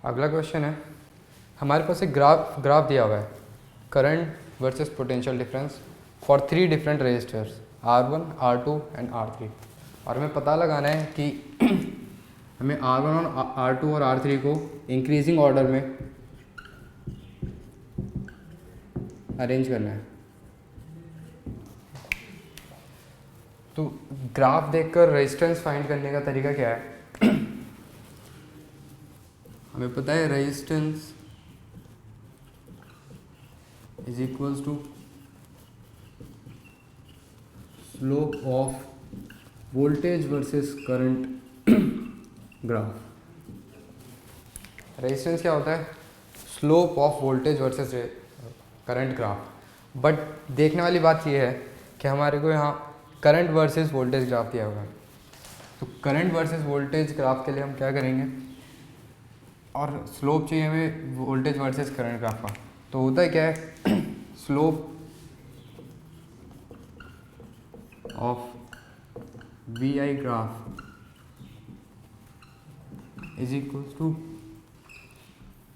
अगला क्वेश्चन है, हमारे पास एक ग्राफ दिया हुआ है, current versus potential difference for 3 different resistors R1, R2 and R3, और हमें पता लगाना है कि हमें R1 और R2 और R3 को इंक्रीजिंग ऑर्डर में अरेंज करना है। तो ग्राफ देखकर रेजिस्टेंस फाइंड करने का तरीका क्या है? हमें पता है resistance is equals to slope of voltage versus current graph. Resistance क्या होता है? Slope of voltage versus current graph. But देखने वाली बात यह है कि हमारे को यहाँ करंट वर्सेस वोल्टेज ग्राफ दिया हुआ है। तो करंट वर्सेस वोल्टेज ग्राफ के लिए हम क्या करेंगे, और स्लोप चाहिए हमें वोल्टेज वर्सेस करंट ग्राफ का। तो होता है क्या है, slope of VI graph is equals to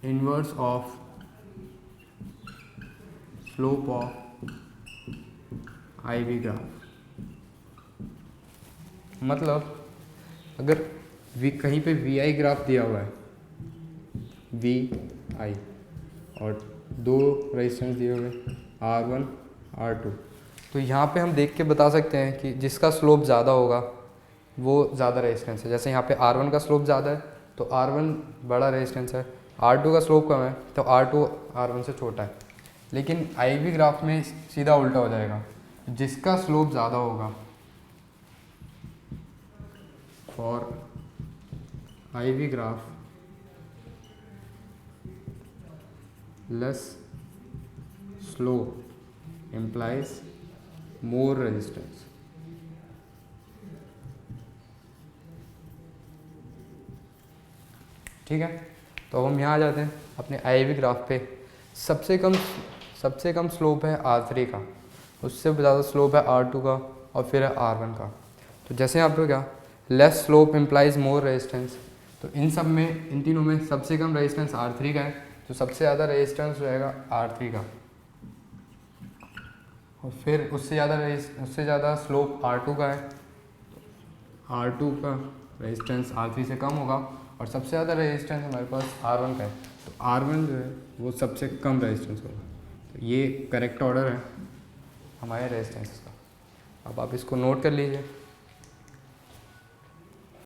inverse of slope of IV graph. मतलब अगर कहीं पे VI ग्राफ दिया हुआ है, VI, और 2 रेजिस्टेंस दिए हुए R1, R2, तो यहाँ पे हम देख के बता सकते हैं कि जिसका स्लोप ज़्यादा होगा वो ज़्यादा रेजिस्टेंस है। जैसे यहाँ पे R1 का स्लोप ज़्यादा है तो R1 बड़ा रेजिस्टेंस है, R2 का स्लोप कम है तो R2 R1 से छोटा है। लेकिन IV ग्राफ में सीधा उल्टा हो जाएगा, जिसका स्लोप ज़्यादा होगा for IV graph less slope implies more resistance। ठीक है, तो हम यहाँ आ जाते हैं अपने IV ग्राफ पे। सबसे कम स्लोप है R3 का, उससे ज़्यादा स्लोप है R2 का, और फिर है R1 का। तो जैसे यहाँ पे क्या, less slope implies more resistance, तो इन सब में, इन तीनों में सबसे कम रेजिस्टेंस R3 का है, तो सबसे ज़्यादा रेजिस्टेंस रहेगा R3 का। और फिर उससे ज़्यादा स्लोप R2 का है, R2 का रेजिस्टेंस R3 से कम होगा, और सबसे ज़्यादा रेजिस्टेंस हमारे पास R1 का है, तो R1 जो है वो सबसे कम रेजिस्टेंस होगा। तो ये करेक्ट ऑर्डर है हमारे रेजिस्टेंस का। अब आप इसको नोट कर लीजिए।